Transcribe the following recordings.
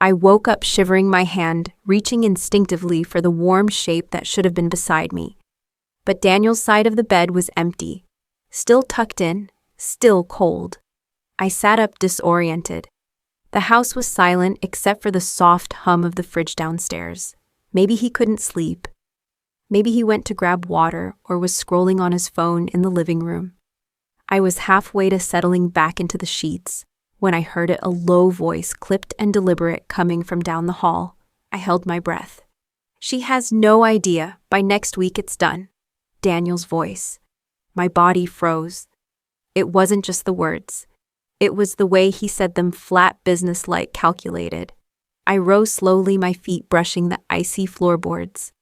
I woke up shivering my hand, reaching instinctively for the warm shape that should have been beside me. But Daniel's side of the bed was empty, still tucked in, still cold. I sat up disoriented. The house was silent except for the soft hum of the fridge downstairs. Maybe he couldn't sleep. Maybe he went to grab water or was scrolling on his phone in the living room. I was halfway to settling back into the sheets when I heard a low voice, clipped and deliberate, coming from down the hall. I held my breath. "She has no idea. By next week it's done." Daniel's voice. My body froze. It wasn't just the words. It was the way he said them, flat, businesslike, calculated. I rose slowly, my feet brushing the icy floorboards.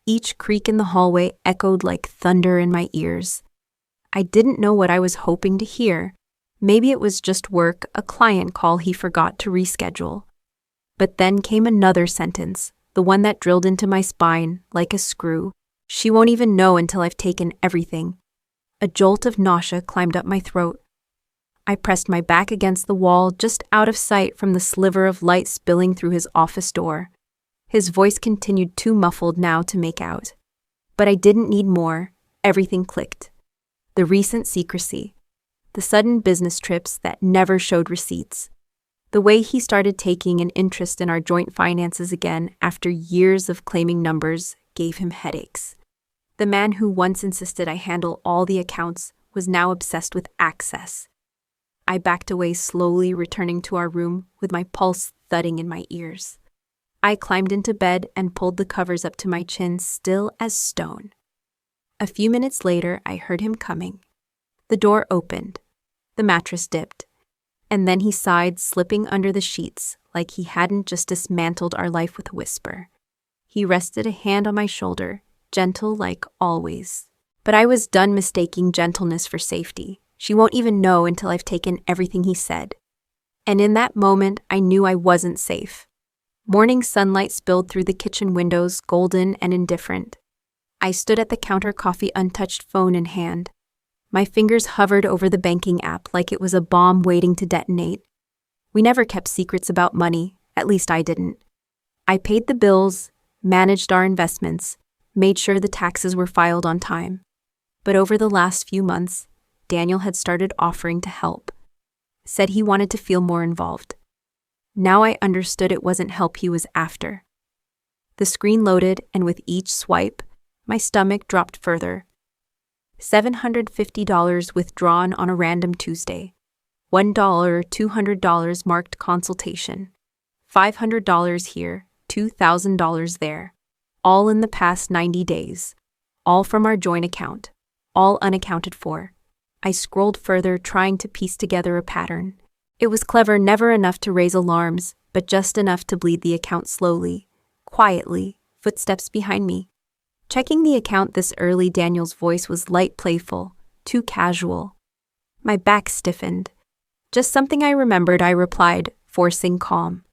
Each creak in the hallway echoed like thunder in my ears. I didn't know what I was hoping to hear. Maybe it was just work, a client call he forgot to reschedule. But then came another sentence, the one that drilled into my spine like a screw. "She won't even know until I've taken everything." A jolt of nausea climbed up my throat. I pressed my back against the wall, just out of sight from the sliver of light spilling through his office door. His voice continued, too muffled now to make out. But I didn't need more. Everything clicked. The recent secrecy. The sudden business trips that never showed receipts. The way he started taking an interest in our joint finances again after years of claiming numbers gave him headaches. The man who once insisted I handle all the accounts was now obsessed with access. I backed away slowly, returning to our room with my pulse thudding in my ears. I climbed into bed and pulled the covers up to my chin, still as stone. A few minutes later, I heard him coming. The door opened. The mattress dipped. And then he sighed, slipping under the sheets like he hadn't just dismantled our life with a whisper. He rested a hand on my shoulder, gentle like always. But I was done mistaking gentleness for safety. "She won't even know until I've taken everything," he said. And in that moment, I knew I wasn't safe. Morning sunlight spilled through the kitchen windows, golden and indifferent. I stood at the counter, coffee untouched, phone in hand. My fingers hovered over the banking app like it was a bomb waiting to detonate. We never kept secrets about money, at least I didn't. I paid the bills, managed our investments, made sure the taxes were filed on time. But over the last few months, Daniel had started offering to help. Said he wanted to feel more involved. Now I understood it wasn't help he was after. The screen loaded, and with each swipe, my stomach dropped further. $750 withdrawn on a random Tuesday. $1 or $200 marked consultation. $500 here, $2,000 there. All in the past 90 days. All from our joint account. All unaccounted for. I scrolled further, trying to piece together a pattern. It was clever, never enough to raise alarms, but just enough to bleed the account slowly, quietly, footsteps behind me. Checking the account this early, Daniel's voice was light, playful, too casual. My back stiffened. "Just something I remembered," I replied, forcing calm.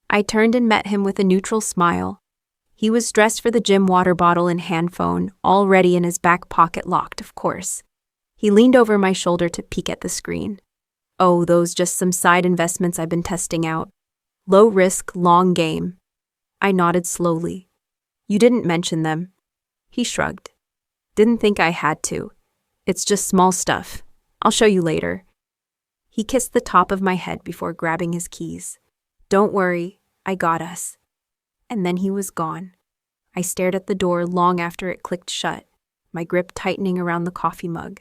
I turned and met him with a neutral smile. He was dressed for the gym, water bottle and hand phone, all ready in his back pocket, locked, of course. He leaned over my shoulder to peek at the screen. "Oh, those just some side investments I've been testing out. Low risk, long game." I nodded slowly. "You didn't mention them." He shrugged. "Didn't think I had to. It's just small stuff. I'll show you later." He kissed the top of my head before grabbing his keys. "Don't worry, I got us." And then he was gone. I stared at the door long after it clicked shut, my grip tightening around the coffee mug.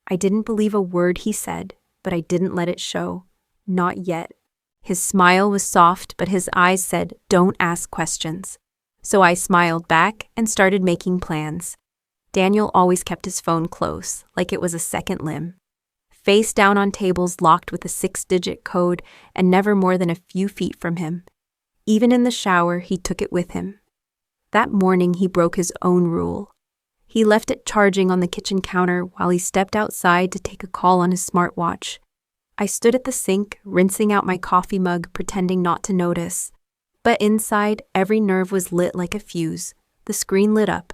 I didn't believe a word he said, but I didn't let it show. Not yet. His smile was soft, but his eyes said, "Don't ask questions." So I smiled back and started making plans. Daniel always kept his phone close, like it was a second limb. Face down on tables locked with a 6-digit code and never more than a few feet from him. Even in the shower, he took it with him. That morning, he broke his own rule. He left it charging on the kitchen counter while he stepped outside to take a call on his smartwatch. I stood at the sink, rinsing out my coffee mug, pretending not to notice. But inside, every nerve was lit like a fuse. The screen lit up.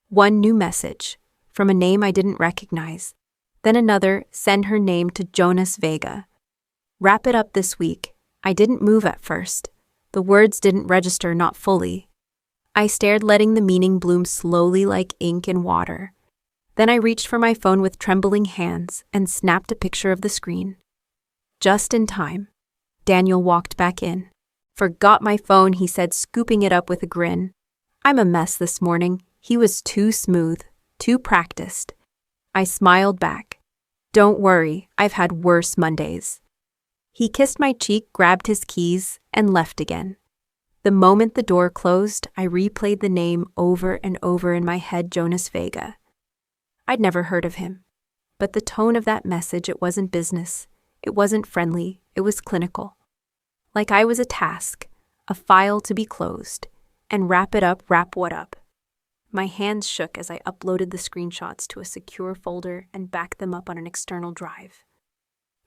One new message, from a name I didn't recognize. Then another, send her name to Jonas Vega. Wrap it up this week. I didn't move at first. The words didn't register, not fully. I stared, letting the meaning bloom slowly like ink in water. Then I reached for my phone with trembling hands and snapped a picture of the screen. Just in time. Daniel walked back in. "Forgot my phone," he said, scooping it up with a grin. "I'm a mess this morning." He was too smooth, too practiced. I smiled back. "Don't worry, I've had worse Mondays." He kissed my cheek, grabbed his keys, and left again. The moment the door closed, I replayed the name over and over in my head, Jonas Vega. I'd never heard of him. But the tone of that message, it wasn't business. It wasn't friendly. It was clinical. Like I was a task, a file to be closed, and wrap what up. My hands shook as I uploaded the screenshots to a secure folder and backed them up on an external drive.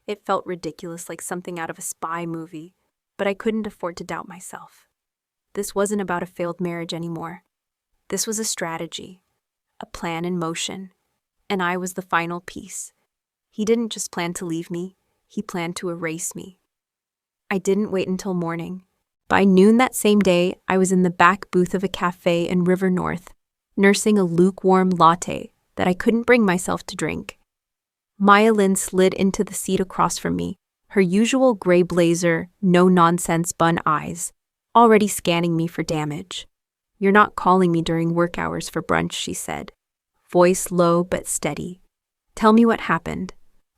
It felt ridiculous, like something out of a spy movie, but I couldn't afford to doubt myself. This wasn't about a failed marriage anymore. This was a strategy, a plan in motion, and I was the final piece. He didn't just plan to leave me, he planned to erase me. I didn't wait until morning. By noon that same day, I was in the back booth of a cafe in River North, nursing a lukewarm latte that I couldn't bring myself to drink. Maya Lynn slid into the seat across from me, her usual gray blazer, no-nonsense bun eyes, already scanning me for damage. "You're not calling me during work hours for brunch," she said, voice low but steady. "Tell me what happened."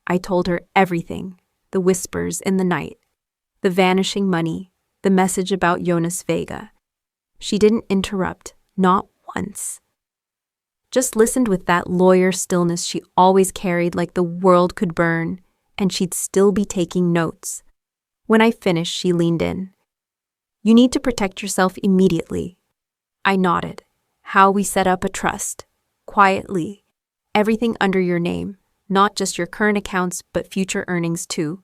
I told her everything, the whispers in the night, the vanishing money, the message about Jonas Vega. She didn't interrupt, not once. Just listened with that lawyer stillness she always carried, like the world could burn, and she'd still be taking notes. When I finished, she leaned in. "You need to protect yourself immediately." I nodded. "How we set up a trust. Quietly. Everything under your name, not just your current accounts, but future earnings too.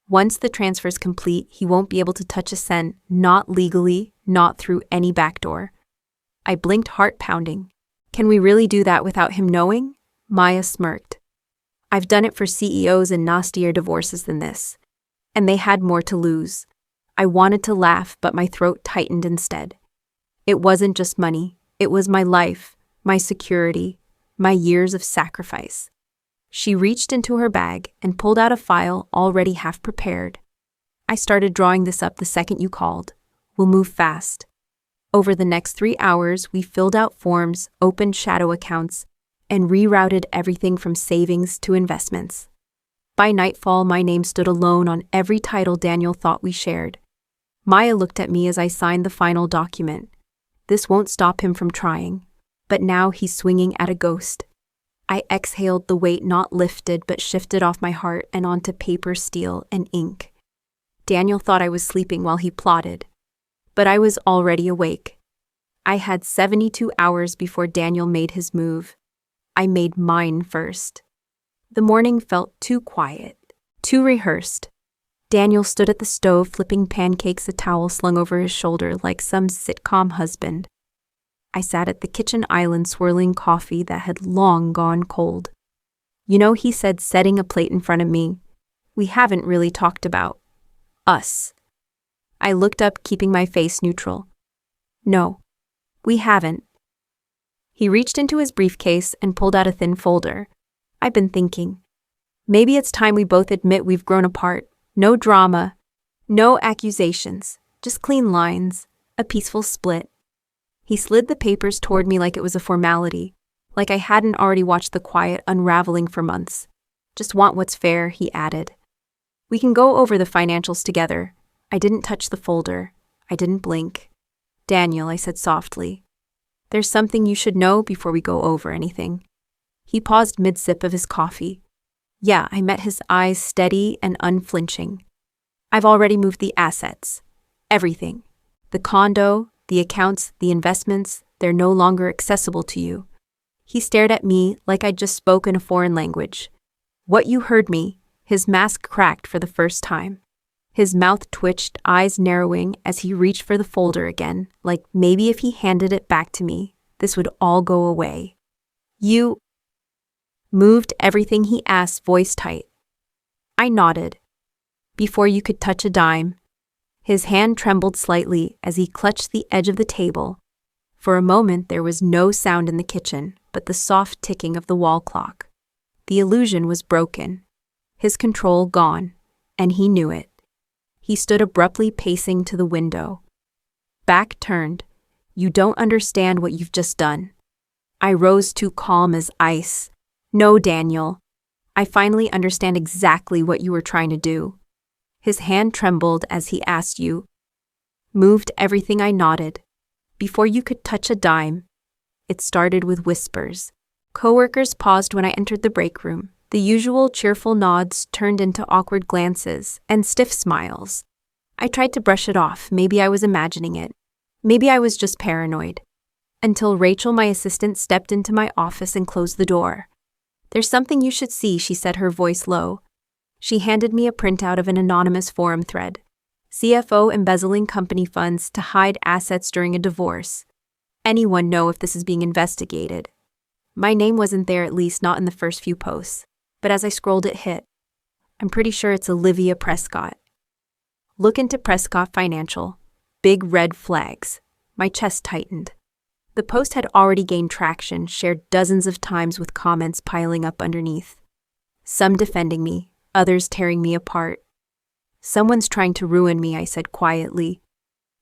Once the transfer's complete, he won't be able to touch a cent, not legally, not through any backdoor." I blinked, heart pounding. "Can we really do that without him knowing?" Maya smirked. "I've done it for CEOs in nastier divorces than this. And they had more to lose." I wanted to laugh, but my throat tightened instead. It wasn't just money. It was my life, my security, my years of sacrifice. She reached into her bag and pulled out a file already half prepared. "I started drawing this up the second you called. We'll move fast." Over the next 3 hours, we filled out forms, opened shadow accounts, and rerouted everything from savings to investments. By nightfall, my name stood alone on every title Daniel thought we shared. Maya looked at me as I signed the final document. This won't stop him from trying, but now he's swinging at a ghost. I exhaled, the weight not lifted but shifted off my heart and onto paper, steel, and ink. Daniel thought I was sleeping while he plotted, but I was already awake. I had 72 hours before Daniel made his move. I made mine first. The morning felt too quiet, too rehearsed. Daniel stood at the stove flipping pancakes, a towel slung over his shoulder like some sitcom husband. I sat at the kitchen island swirling coffee that had long gone cold. "You know," he said, setting a plate in front of me, "we haven't really talked about us." I looked up, keeping my face neutral. "No, we haven't." He reached into his briefcase and pulled out a thin folder. "I've been thinking. Maybe it's time we both admit we've grown apart. No drama, no accusations, just clean lines, a peaceful split." He slid the papers toward me like it was a formality, like I hadn't already watched the quiet unraveling for months. "Just want what's fair," he added. "We can go over the financials together." I didn't touch the folder. I didn't blink. "Daniel," I said softly, "there's something you should know before we go over anything." He paused mid-sip of his coffee. Yeah, I met his eyes, steady and unflinching. "I've already moved the assets. Everything. The condo, the accounts, the investments, they're no longer accessible to you." He stared at me like I'd just spoken a foreign language. "What, you heard me?" His mask cracked for the first time. His mouth twitched, eyes narrowing as he reached for the folder again, like maybe if he handed it back to me, this would all go away. "You moved everything?" he asked, voice tight. I nodded. "Before you could touch a dime." His hand trembled slightly as he clutched the edge of the table. For a moment there was no sound in the kitchen but the soft ticking of the wall clock. The illusion was broken. His control gone, and he knew it. He stood abruptly pacing to the window. Back turned. "You don't understand what you've just done." I rose too calm as ice. "No, Daniel. I finally understand exactly what you were trying to do." His hand trembled as he asked you. "Moved everything." I nodded. "Before you could touch a dime." It started with whispers. Coworkers paused when I entered the break room. The usual cheerful nods turned into awkward glances and stiff smiles. I tried to brush it off. Maybe I was imagining it. Maybe I was just paranoid. Until Rachel, my assistant, stepped into my office and closed the door. "There's something you should see," she said, her voice low. She handed me a printout of an anonymous forum thread. CFO embezzling company funds to hide assets during a divorce. Anyone know if this is being investigated? My name wasn't there, at least not in the first few posts. But as I scrolled, it hit. I'm pretty sure it's Olivia Prescott. Look into Prescott Financial. Big red flags. My chest tightened. The post had already gained traction, shared dozens of times with comments piling up underneath. Some defending me, others tearing me apart. "Someone's trying to ruin me," I said quietly.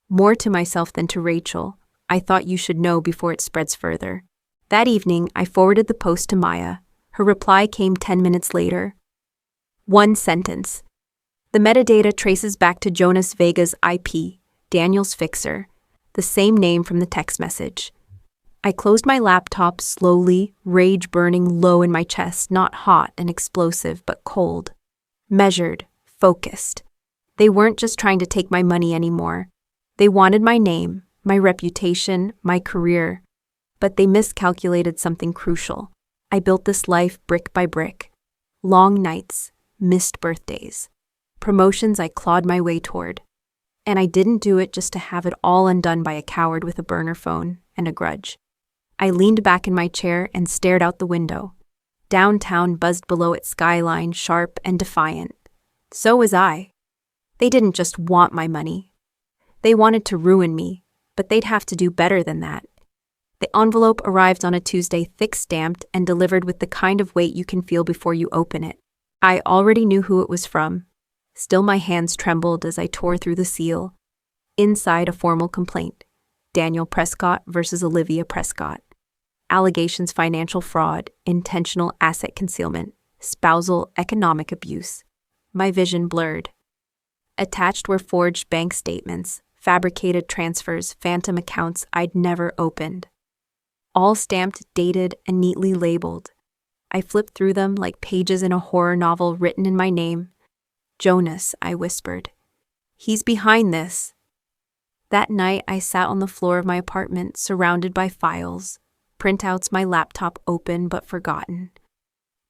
More to myself than to Rachel. "I thought you should know before it spreads further." That evening, I forwarded the post to Maya. Her reply came 10 minutes later. One sentence. "The metadata traces back to Jonas Vega's IP, Daniel's fixer, the same name from the text message." I closed my laptop slowly, rage burning low in my chest, not hot and explosive, but cold. Measured, focused. They weren't just trying to take my money anymore. They wanted my name, my reputation, my career. But they miscalculated something crucial. I built this life brick by brick. Long nights, missed birthdays, promotions I clawed my way toward. And I didn't do it just to have it all undone by a coward with a burner phone and a grudge. I leaned back in my chair and stared out the window. Downtown buzzed below its skyline, sharp and defiant. So was I. They didn't just want my money. They wanted to ruin me, but they'd have to do better than that. The envelope arrived on a Tuesday, thick-stamped and delivered with the kind of weight you can feel before you open it. I already knew who it was from. Still, my hands trembled as I tore through the seal. Inside, a formal complaint. Daniel Prescott versus Olivia Prescott. Allegations: financial fraud, intentional asset concealment, spousal economic abuse. My vision blurred. Attached were forged bank statements, fabricated transfers, phantom accounts I'd never opened. All stamped, dated, and neatly labeled. I flipped through them like pages in a horror novel written in my name. "Jonas," I whispered. "He's behind this." That night, I sat on the floor of my apartment, surrounded by files, printouts, my laptop open but forgotten.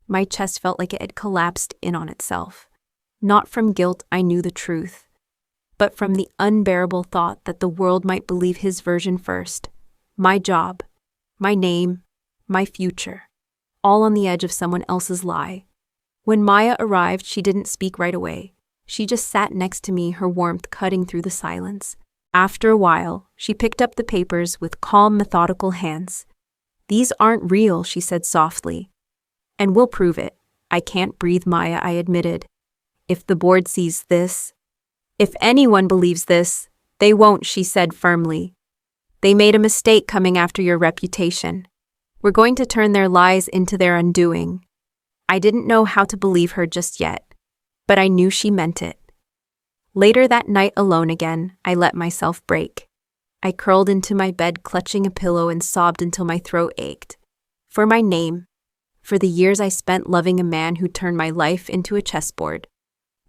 My chest felt like it had collapsed in on itself. Not from guilt, I knew the truth, but from the unbearable thought that the world might believe his version first. My job, my name, my future, all on the edge of someone else's lie. When Maya arrived, she didn't speak right away. She just sat next to me, her warmth cutting through the silence. After a while, she picked up the papers with calm, methodical hands. "These aren't real," she said softly. "And we'll prove it." "I can't breathe, Maya," I admitted. "If the board sees this, if anyone believes this, they won't," she said firmly. "They made a mistake coming after your reputation. We're going to turn their lies into their undoing." I didn't know how to believe her just yet, but I knew she meant it. Later that night, alone again, I let myself break. I curled into my bed, clutching a pillow, and sobbed until my throat ached. For my name. For the years I spent loving a man who turned my life into a chessboard.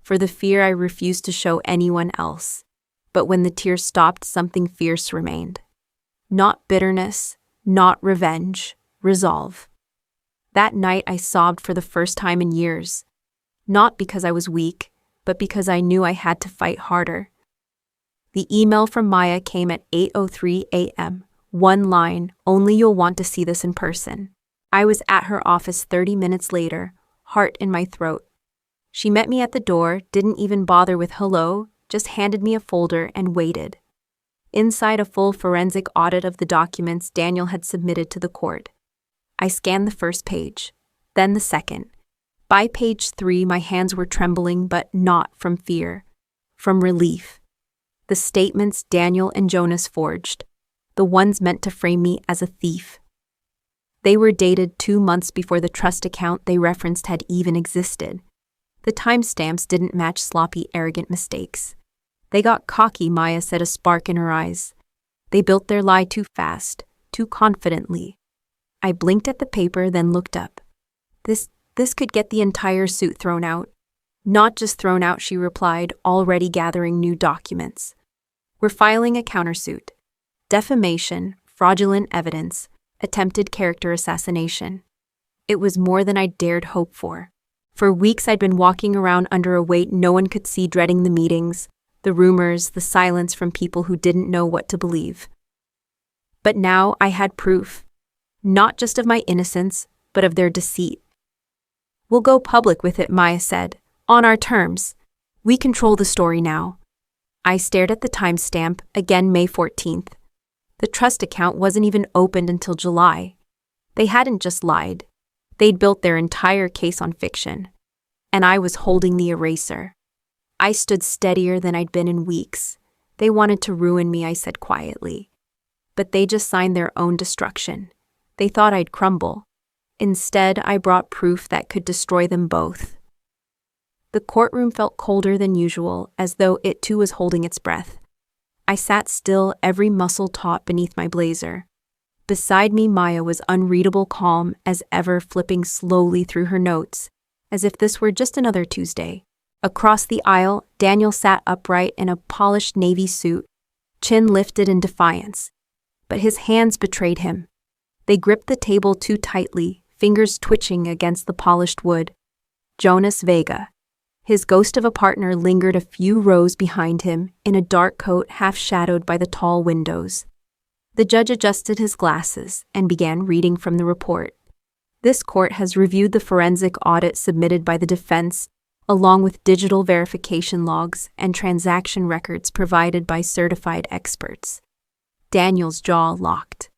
For the fear I refused to show anyone else. But when the tears stopped, something fierce remained. Not bitterness, not revenge, resolve. That night I sobbed for the first time in years. Not because I was weak, but because I knew I had to fight harder. The email from Maya came at 8:03 a.m. One line: "Only you'll want to see this in person." I was at her office 30 minutes later, heart in my throat. She met me at the door, didn't even bother with hello, just handed me a folder and waited. Inside a full forensic audit of the documents Daniel had submitted to the court. I scanned the first page, then the second. By page 3, my hands were trembling, but not from fear, from relief. The statements Daniel and Jonas forged, the ones meant to frame me as a thief. They were dated 2 months before the trust account they referenced had even existed. The timestamps didn't match sloppy, arrogant mistakes. They got cocky, Maya said, a spark in her eyes. They built their lie too fast, too confidently. I blinked at the paper, then looked up. This could get the entire suit thrown out. Not just thrown out, she replied, already gathering new documents. We're filing a countersuit. Defamation, fraudulent evidence, attempted character assassination. It was more than I dared hope for. For weeks I'd been walking around under a weight no one could see, dreading the meetings, the rumors, the silence from people who didn't know what to believe. But now I had proof, not just of my innocence, but of their deceit. We'll go public with it, Maya said, on our terms. We control the story now. I stared at the timestamp, again May 14th. The trust account wasn't even opened until July. They hadn't just lied. They'd built their entire case on fiction. And I was holding the eraser. I stood steadier than I'd been in weeks. They wanted to ruin me, I said quietly. But they just signed their own destruction. They thought I'd crumble. Instead, I brought proof that could destroy them both. The courtroom felt colder than usual, as though it too was holding its breath. I sat still, every muscle taut beneath my blazer. Beside me, Maya was unreadable calm as ever, flipping slowly through her notes, as if this were just another Tuesday. Across the aisle, Daniel sat upright in a polished navy suit, chin lifted in defiance. But his hands betrayed him. They gripped the table too tightly, fingers twitching against the polished wood. Jonas Vega. His ghost of a partner lingered a few rows behind him, in a dark coat half shadowed by the tall windows. The judge adjusted his glasses and began reading from the report. This court has reviewed the forensic audit submitted by the defense, along with digital verification logs and transaction records provided by certified experts. Daniel's jaw locked.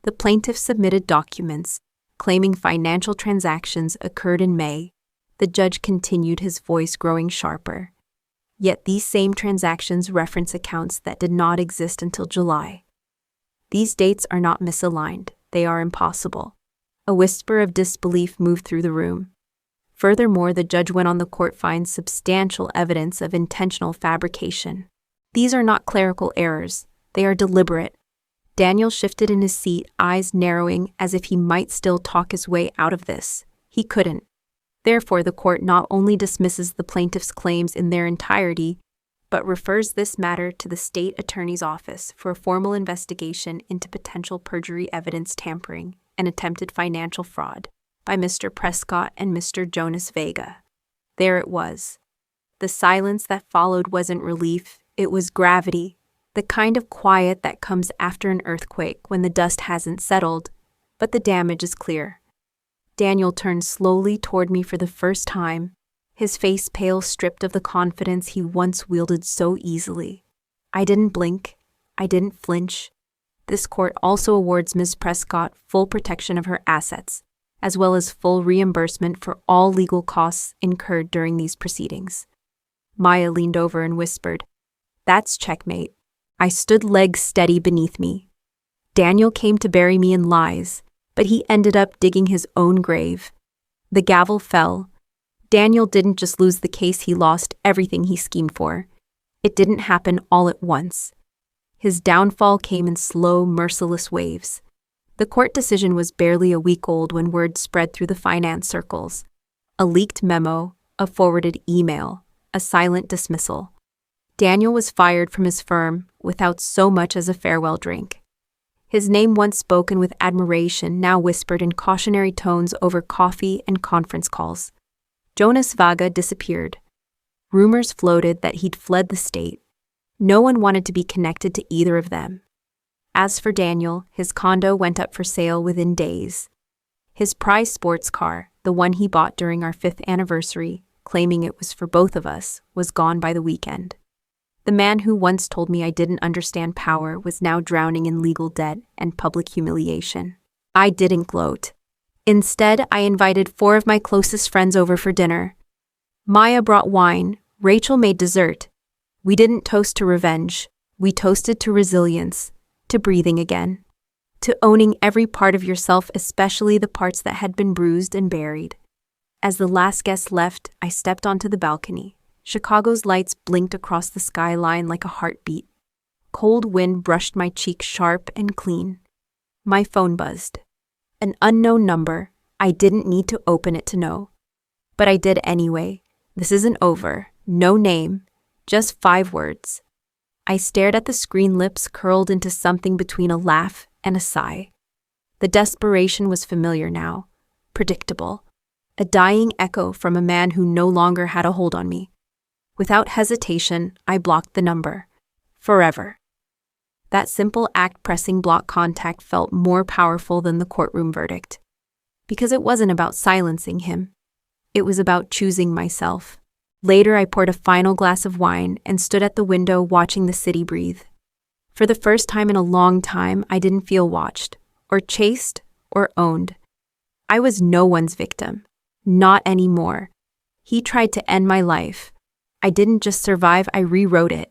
The plaintiff submitted documents claiming financial transactions occurred in May. The judge continued, his voice growing sharper. Yet these same transactions reference accounts that did not exist until July. These dates are not misaligned, they are impossible. A whisper of disbelief moved through the room. Furthermore, the judge went on, the court finds substantial evidence of intentional fabrication. These are not clerical errors, they are deliberate. Daniel shifted in his seat, eyes narrowing as if he might still talk his way out of this. He couldn't. Therefore, the court not only dismisses the plaintiff's claims in their entirety, but refers this matter to the state attorney's office for a formal investigation into potential perjury, evidence tampering, and attempted financial fraud by Mr. Prescott and Mr. Jonas Vega. There it was. The silence that followed wasn't relief, it was gravity. The kind of quiet that comes after an earthquake when the dust hasn't settled, but the damage is clear. Daniel turned slowly toward me for the first time, his face pale, stripped of the confidence he once wielded so easily. I didn't blink. I didn't flinch. This court also awards Ms. Prescott full protection of her assets, as well as full reimbursement for all legal costs incurred during these proceedings. Maya leaned over and whispered, "That's checkmate." I stood legs steady beneath me. Daniel came to bury me in lies, but he ended up digging his own grave. The gavel fell. Daniel didn't just lose the case, he lost everything he schemed for. It didn't happen all at once. His downfall came in slow, merciless waves. The court decision was barely a week old when word spread through the finance circles. A leaked memo, a forwarded email, a silent dismissal. Daniel was fired from his firm without so much as a farewell drink. His name, once spoken with admiration, now whispered in cautionary tones over coffee and conference calls. Jonas Vega disappeared. Rumors floated that he'd fled the state. No one wanted to be connected to either of them. As for Daniel, his condo went up for sale within days. His prized sports car, the one he bought during our 5th anniversary, claiming it was for both of us, was gone by the weekend. The man who once told me I didn't understand power was now drowning in legal debt and public humiliation. I didn't gloat. Instead, I invited 4 of my closest friends over for dinner. Maya brought wine, Rachel made dessert. We didn't toast to revenge. We toasted to resilience, to breathing again, to owning every part of yourself, especially the parts that had been bruised and buried. As the last guest left, I stepped onto the balcony. Chicago's lights blinked across the skyline like a heartbeat. Cold wind brushed my cheek sharp and clean. My phone buzzed. An unknown number. I didn't need to open it to know. But I did anyway. This isn't over. No name. Just 5 words. I stared at the screen, lips curled into something between a laugh and a sigh. The desperation was familiar now. Predictable. A dying echo from a man who no longer had a hold on me. Without hesitation, I blocked the number. Forever. That simple act, pressing block contact, felt more powerful than the courtroom verdict. Because it wasn't about silencing him. It was about choosing myself. Later, I poured a final glass of wine and stood at the window watching the city breathe. For the first time in a long time, I didn't feel watched, or chased, or owned. I was no one's victim. Not anymore. He tried to end my life. I didn't just survive, I rewrote it.